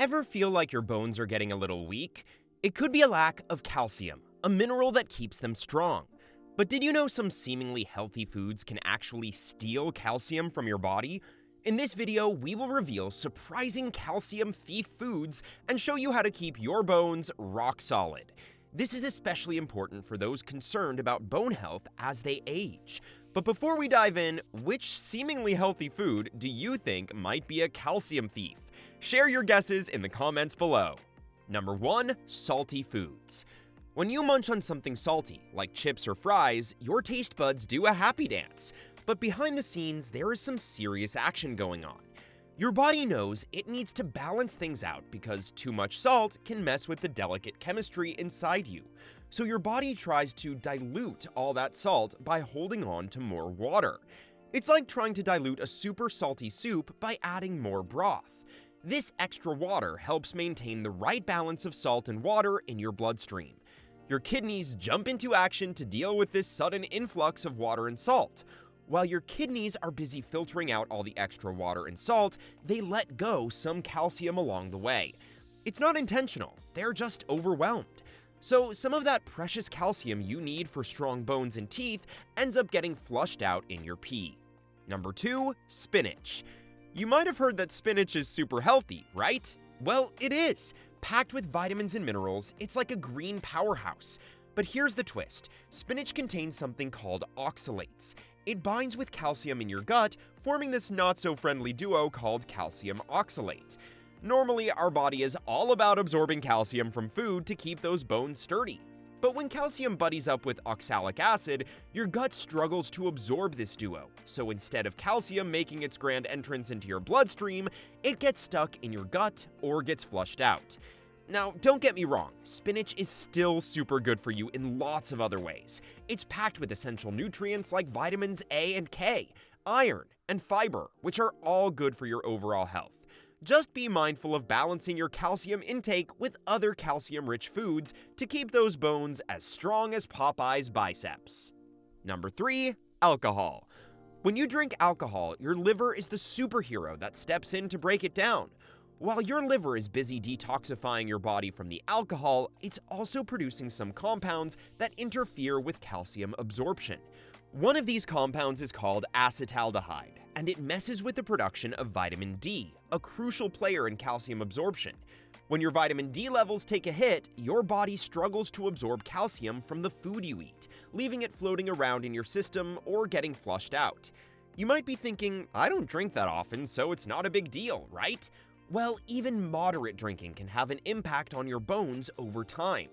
Ever feel like your bones are getting a little weak? It could be a lack of calcium, a mineral that keeps them strong. But did you know some seemingly healthy foods can actually steal calcium from your body? In this video, we will reveal surprising calcium thief foods and show you how to keep your bones rock solid. This is especially important for those concerned about bone health as they age. But before we dive in, which seemingly healthy food do you think might be a calcium thief? Share your guesses in the comments below. Number 1. Salty foods. When you munch on something salty, like chips or fries, your taste buds do a happy dance. But behind the scenes, there is some serious action going on. Your body knows it needs to balance things out because too much salt can mess with the delicate chemistry inside you. So your body tries to dilute all that salt by holding on to more water. It's like trying to dilute a super salty soup by adding more broth. This extra water helps maintain the right balance of salt and water in your bloodstream. Your kidneys jump into action to deal with this sudden influx of water and salt. While your kidneys are busy filtering out all the extra water and salt, they let go some calcium along the way. It's not intentional, they're just overwhelmed. So some of that precious calcium you need for strong bones and teeth ends up getting flushed out in your pee. Number 2. Spinach. You might have heard that spinach is super healthy, right? Well, it is. Packed with vitamins and minerals, it's like a green powerhouse. But here's the twist. Spinach contains something called oxalates. It binds with calcium in your gut, forming this not-so-friendly duo called calcium oxalate. Normally, our body is all about absorbing calcium from food to keep those bones sturdy. But when calcium buddies up with oxalic acid, your gut struggles to absorb this duo. So instead of calcium making its grand entrance into your bloodstream, it gets stuck in your gut or gets flushed out. Now, don't get me wrong, spinach is still super good for you in lots of other ways. It's packed with essential nutrients like vitamins A and K, iron, and fiber, which are all good for your overall health. Just be mindful of balancing your calcium intake with other calcium-rich foods to keep those bones as strong as Popeye's biceps. Number 3. Alcohol. When you drink alcohol, your liver is the superhero that steps in to break it down. While your liver is busy detoxifying your body from the alcohol, it's also producing some compounds that interfere with calcium absorption. One of these compounds is called acetaldehyde, and it messes with the production of vitamin D, a crucial player in calcium absorption. When your vitamin D levels take a hit, your body struggles to absorb calcium from the food you eat, leaving it floating around in your system or getting flushed out. You might be thinking, I don't drink that often, so it's not a big deal, right? Well, even moderate drinking can have an impact on your bones over time.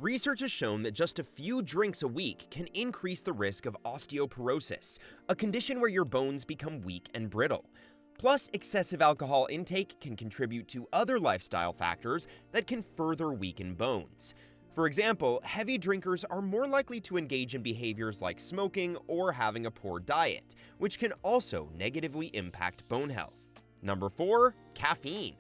Research has shown that just a few drinks a week can increase the risk of osteoporosis, a condition where your bones become weak and brittle. Plus, excessive alcohol intake can contribute to other lifestyle factors that can further weaken bones. For example, heavy drinkers are more likely to engage in behaviors like smoking or having a poor diet, which can also negatively impact bone health. Number 4. Caffeine.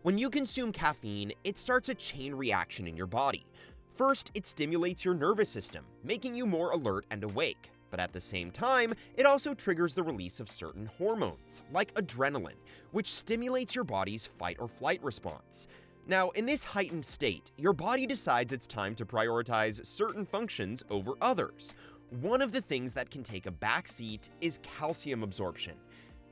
When you consume caffeine, it starts a chain reaction in your body. First, it stimulates your nervous system, making you more alert and awake. But at the same time, it also triggers the release of certain hormones, like adrenaline, which stimulates your body's fight or flight response. Now, in this heightened state, your body decides it's time to prioritize certain functions over others. One of the things that can take a back seat is calcium absorption.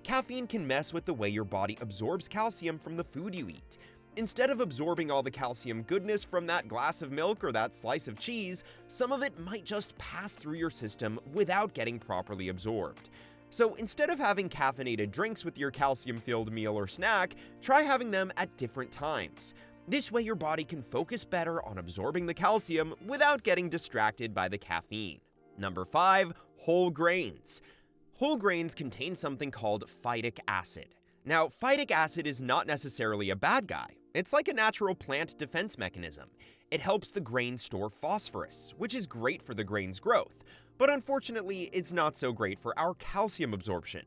Caffeine can mess with the way your body absorbs calcium from the food you eat. Instead of absorbing all the calcium goodness from that glass of milk or that slice of cheese, some of it might just pass through your system without getting properly absorbed. So instead of having caffeinated drinks with your calcium-filled meal or snack, try having them at different times. This way your body can focus better on absorbing the calcium without getting distracted by the caffeine. Number 5. Whole grains. Whole grains contain something called phytic acid. Now, phytic acid is not necessarily a bad guy. It's like a natural plant defense mechanism. It helps the grain store phosphorus, which is great for the grain's growth, but unfortunately, it's not so great for our calcium absorption.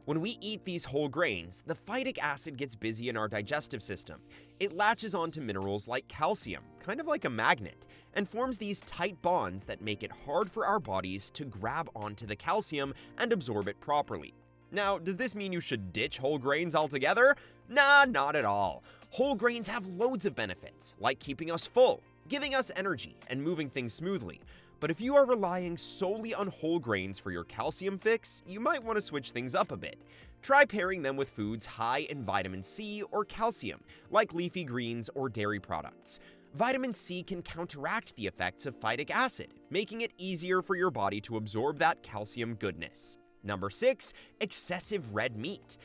When we eat these whole grains, the phytic acid gets busy in our digestive system. It latches onto minerals like calcium, kind of like a magnet, and forms these tight bonds that make it hard for our bodies to grab onto the calcium and absorb it properly. Now, does this mean you should ditch whole grains altogether? Nah, not at all. Whole grains have loads of benefits, like keeping us full, giving us energy, and moving things smoothly. But if you are relying solely on whole grains for your calcium fix, you might want to switch things up a bit. Try pairing them with foods high in vitamin C or calcium, like leafy greens or dairy products. Vitamin C can counteract the effects of phytic acid, making it easier for your body to absorb that calcium goodness. Number 6, excessive red meat.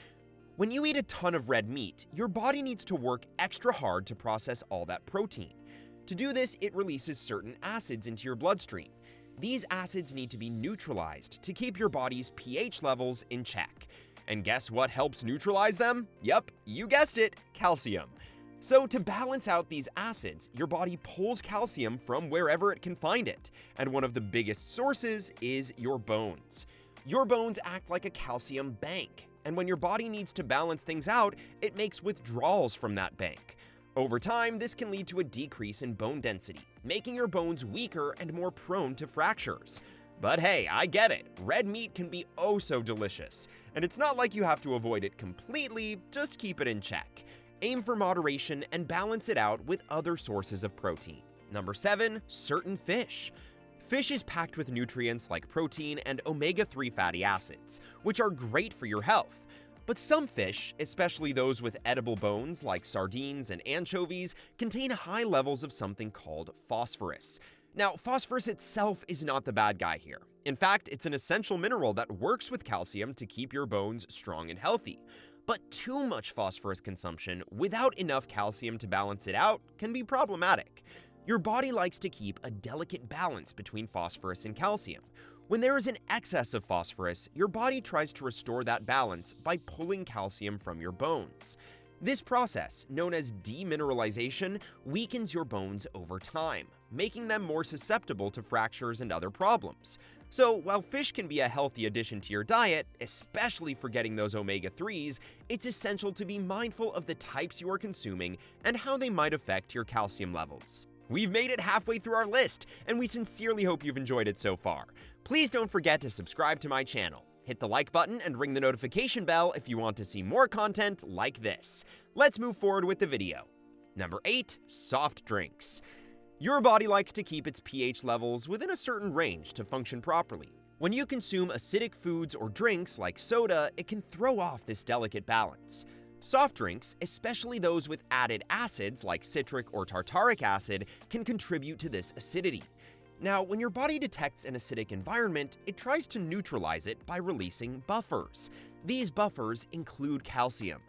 When you eat a ton of red meat, your body needs to work extra hard to process all that protein. To do this, it releases certain acids into your bloodstream. These acids need to be neutralized to keep your body's pH levels in check. And guess what helps neutralize them? Yep, you guessed it, calcium. So to balance out these acids, your body pulls calcium from wherever it can find it, and one of the biggest sources is your bones. Your bones act like a calcium bank, and when your body needs to balance things out, it makes withdrawals from that bank. Over time, this can lead to a decrease in bone density, making your bones weaker and more prone to fractures. But hey, I get it, red meat can be oh so delicious, and it's not like you have to avoid it completely, just keep it in check. Aim for moderation and balance it out with other sources of protein. Number 7, certain fish. Fish is packed with nutrients like protein and omega-3 fatty acids, which are great for your health. But some fish, especially those with edible bones like sardines and anchovies, contain high levels of something called phosphorus. Now, phosphorus itself is not the bad guy here. In fact, it's an essential mineral that works with calcium to keep your bones strong and healthy. But too much phosphorus consumption without enough calcium to balance it out can be problematic. Your body likes to keep a delicate balance between phosphorus and calcium. When there is an excess of phosphorus, your body tries to restore that balance by pulling calcium from your bones. This process, known as demineralization, weakens your bones over time, making them more susceptible to fractures and other problems. So, while fish can be a healthy addition to your diet, especially for getting those omega-3s, it's essential to be mindful of the types you are consuming and how they might affect your calcium levels. We've made it halfway through our list, and we sincerely hope you've enjoyed it so far. Please don't forget to subscribe to my channel. Hit the like button and ring the notification bell if you want to see more content like this. Let's move forward with the video. Number 8, soft drinks. Your body likes to keep its pH levels within a certain range to function properly. When you consume acidic foods or drinks like soda, it can throw off this delicate balance. Soft drinks, especially those with added acids like citric or tartaric acid, can contribute to this acidity. Now, when your body detects an acidic environment, it tries to neutralize it by releasing buffers. These buffers include calcium.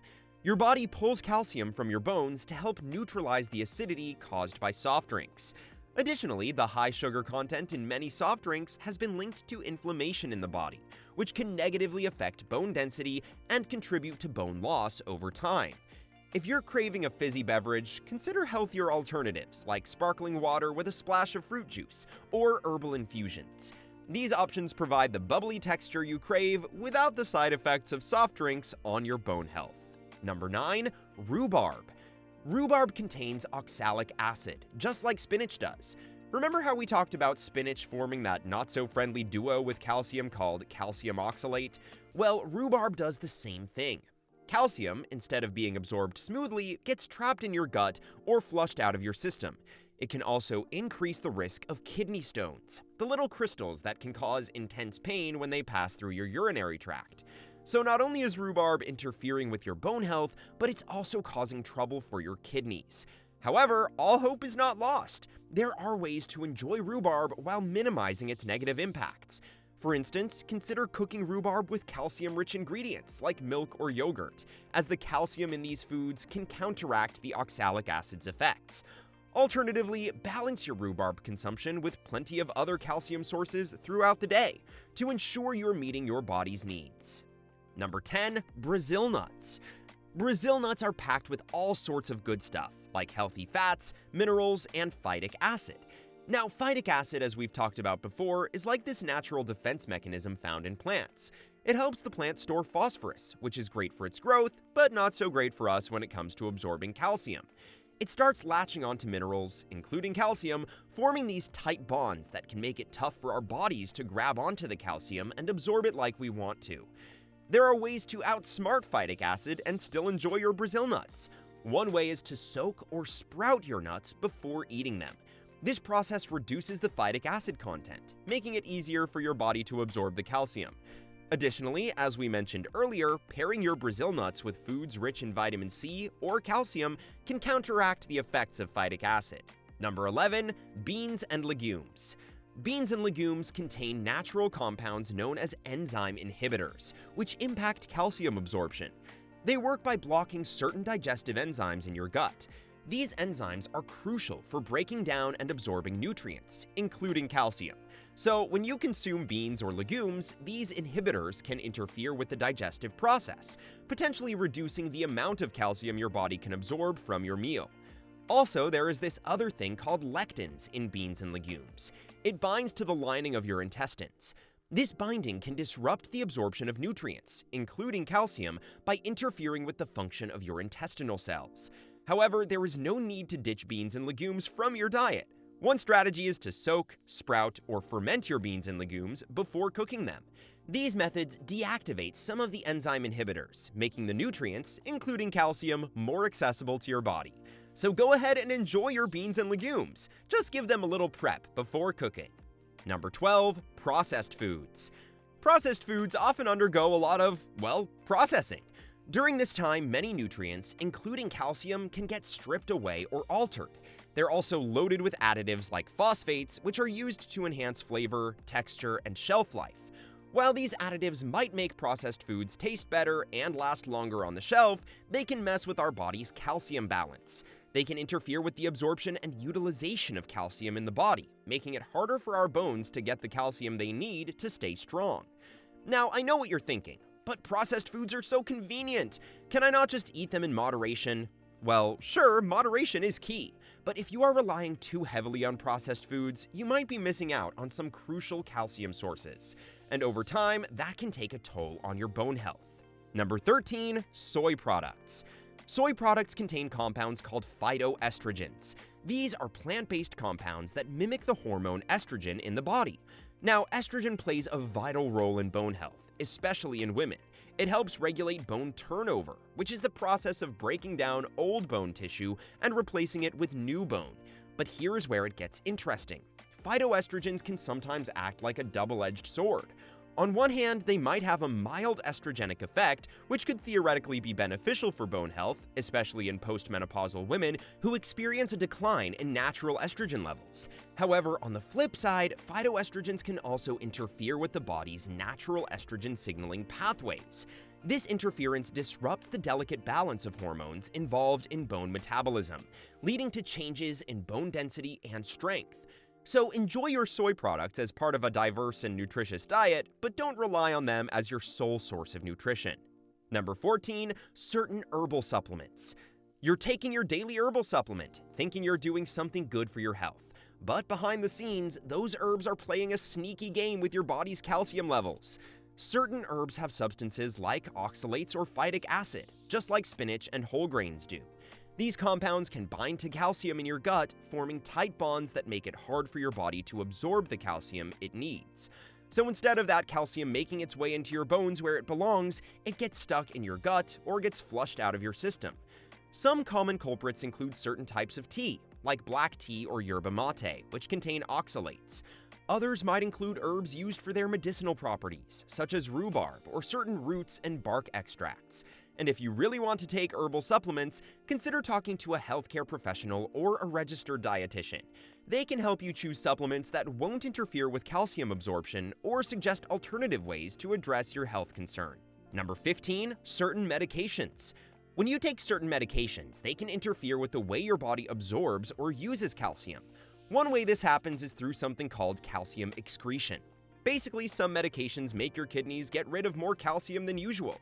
Your body pulls calcium from your bones to help neutralize the acidity caused by soft drinks. Additionally, the high sugar content in many soft drinks has been linked to inflammation in the body, which can negatively affect bone density and contribute to bone loss over time. If you're craving a fizzy beverage, consider healthier alternatives like sparkling water with a splash of fruit juice or herbal infusions. These options provide the bubbly texture you crave without the side effects of soft drinks on your bone health. Number 9, rhubarb. Rhubarb contains oxalic acid, just like spinach does. Remember how we talked about spinach forming that not-so-friendly duo with calcium called calcium oxalate? Well, rhubarb does the same thing. Calcium, instead of being absorbed smoothly, gets trapped in your gut or flushed out of your system. It can also increase the risk of kidney stones, the little crystals that can cause intense pain when they pass through your urinary tract. So not only is rhubarb interfering with your bone health, but it's also causing trouble for your kidneys. However, all hope is not lost. There are ways to enjoy rhubarb while minimizing its negative impacts. For instance, consider cooking rhubarb with calcium-rich ingredients like milk or yogurt, as the calcium in these foods can counteract the oxalic acid's effects. Alternatively, balance your rhubarb consumption with plenty of other calcium sources throughout the day to ensure you're meeting your body's needs. Number 10, Brazil nuts. Brazil nuts are packed with all sorts of good stuff, like healthy fats, minerals, and phytic acid. Now, phytic acid, as we've talked about before, is like this natural defense mechanism found in plants. It helps the plant store phosphorus, which is great for its growth, but not so great for us when it comes to absorbing calcium. It starts latching onto minerals, including calcium, forming these tight bonds that can make it tough for our bodies to grab onto the calcium and absorb it like we want to. There are ways to outsmart phytic acid and still enjoy your Brazil nuts. One way is to soak or sprout your nuts before eating them. This process reduces the phytic acid content, making it easier for your body to absorb the calcium. Additionally, as we mentioned earlier, pairing your Brazil nuts with foods rich in vitamin C or calcium can counteract the effects of phytic acid. Number 11. Beans and legumes. Beans and legumes contain natural compounds known as enzyme inhibitors, which impact calcium absorption. They work by blocking certain digestive enzymes in your gut. These enzymes are crucial for breaking down and absorbing nutrients, including calcium. So, when you consume beans or legumes, these inhibitors can interfere with the digestive process, potentially reducing the amount of calcium your body can absorb from your meal. Also, there is this other thing called lectins in beans and legumes. It binds to the lining of your intestines. This binding can disrupt the absorption of nutrients, including calcium, by interfering with the function of your intestinal cells. However, there is no need to ditch beans and legumes from your diet. One strategy is to soak, sprout, or ferment your beans and legumes before cooking them. These methods deactivate some of the enzyme inhibitors, making the nutrients, including calcium, more accessible to your body. So go ahead and enjoy your beans and legumes. Just give them a little prep before cooking. Number 12. Processed foods. Processed foods often undergo a lot of, processing. During this time, many nutrients, including calcium, can get stripped away or altered. They're also loaded with additives like phosphates, which are used to enhance flavor, texture, and shelf life. While these additives might make processed foods taste better and last longer on the shelf, they can mess with our body's calcium balance. They can interfere with the absorption and utilization of calcium in the body, making it harder for our bones to get the calcium they need to stay strong. Now, I know what you're thinking, but processed foods are so convenient. Can I not just eat them in moderation? Well, sure, moderation is key, but if you are relying too heavily on processed foods, you might be missing out on some crucial calcium sources, and over time, that can take a toll on your bone health. Number 13. Soy products. Soy products contain compounds called phytoestrogens. These are plant-based compounds that mimic the hormone estrogen in the body. Now, estrogen plays a vital role in bone health, especially in women. It helps regulate bone turnover, which is the process of breaking down old bone tissue and replacing it with new bone. But here's where it gets interesting. Phytoestrogens can sometimes act like a double-edged sword. On one hand, they might have a mild estrogenic effect, which could theoretically be beneficial for bone health, especially in postmenopausal women who experience a decline in natural estrogen levels. However, on the flip side, phytoestrogens can also interfere with the body's natural estrogen signaling pathways. This interference disrupts the delicate balance of hormones involved in bone metabolism, leading to changes in bone density and strength. So enjoy your soy products as part of a diverse and nutritious diet, but don't rely on them as your sole source of nutrition. Number 14. Certain herbal supplements. You're taking your daily herbal supplement, thinking you're doing something good for your health. But behind the scenes, those herbs are playing a sneaky game with your body's calcium levels. Certain herbs have substances like oxalates or phytic acid, just like spinach and whole grains do. These compounds can bind to calcium in your gut, forming tight bonds that make it hard for your body to absorb the calcium it needs. So instead of that calcium making its way into your bones where it belongs, it gets stuck in your gut or gets flushed out of your system. Some common culprits include certain types of tea, like black tea or yerba mate, which contain oxalates. Others might include herbs used for their medicinal properties, such as rhubarb or certain roots and bark extracts. And if you really want to take herbal supplements, consider talking to a healthcare professional or a registered dietitian. They can help you choose supplements that won't interfere with calcium absorption or suggest alternative ways to address your health concern. Number 15. Certain medications. When you take certain medications, they can interfere with the way your body absorbs or uses calcium. One way this happens is through something called calcium excretion. Basically, some medications make your kidneys get rid of more calcium than usual.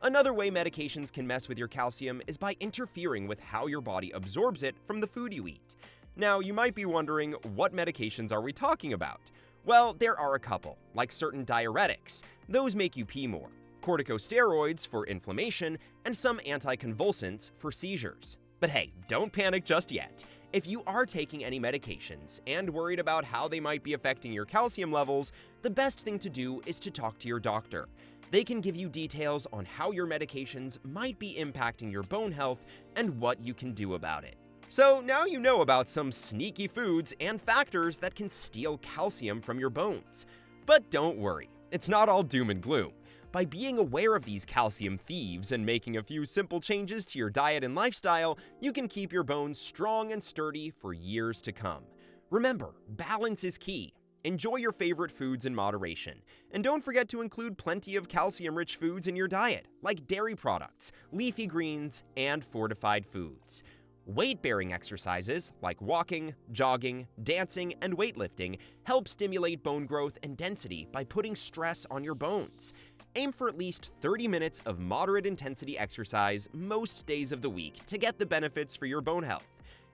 Another way medications can mess with your calcium is by interfering with how your body absorbs it from the food you eat. Now, you might be wondering, what medications are we talking about? Well, there are a couple, like certain diuretics. Those make you pee more, corticosteroids for inflammation, and some anticonvulsants for seizures. But hey, don't panic just yet. If you are taking any medications and worried about how they might be affecting your calcium levels, the best thing to do is to talk to your doctor. They can give you details on how your medications might be impacting your bone health and what you can do about it. So now you know about some sneaky foods and factors that can steal calcium from your bones. But don't worry, it's not all doom and gloom. By being aware of these calcium thieves and making a few simple changes to your diet and lifestyle, you can keep your bones strong and sturdy for years to come. Remember, balance is key. Enjoy your favorite foods in moderation. And don't forget to include plenty of calcium-rich foods in your diet, like dairy products, leafy greens, and fortified foods. Weight-bearing exercises, like walking, jogging, dancing, and weightlifting, help stimulate bone growth and density by putting stress on your bones. Aim for at least 30 minutes of moderate intensity exercise most days of the week to get the benefits for your bone health.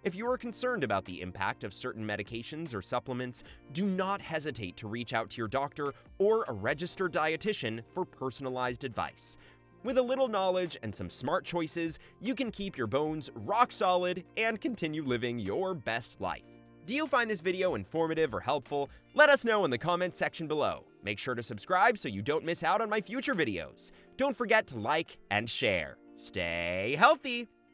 If you are concerned about the impact of certain medications or supplements, do not hesitate to reach out to your doctor or a registered dietitian for personalized advice. With a little knowledge and some smart choices, you can keep your bones rock solid and continue living your best life. Do you find this video informative or helpful? Let us know in the comments section below. Make sure to subscribe so you don't miss out on my future videos. Don't forget to like and share. Stay healthy!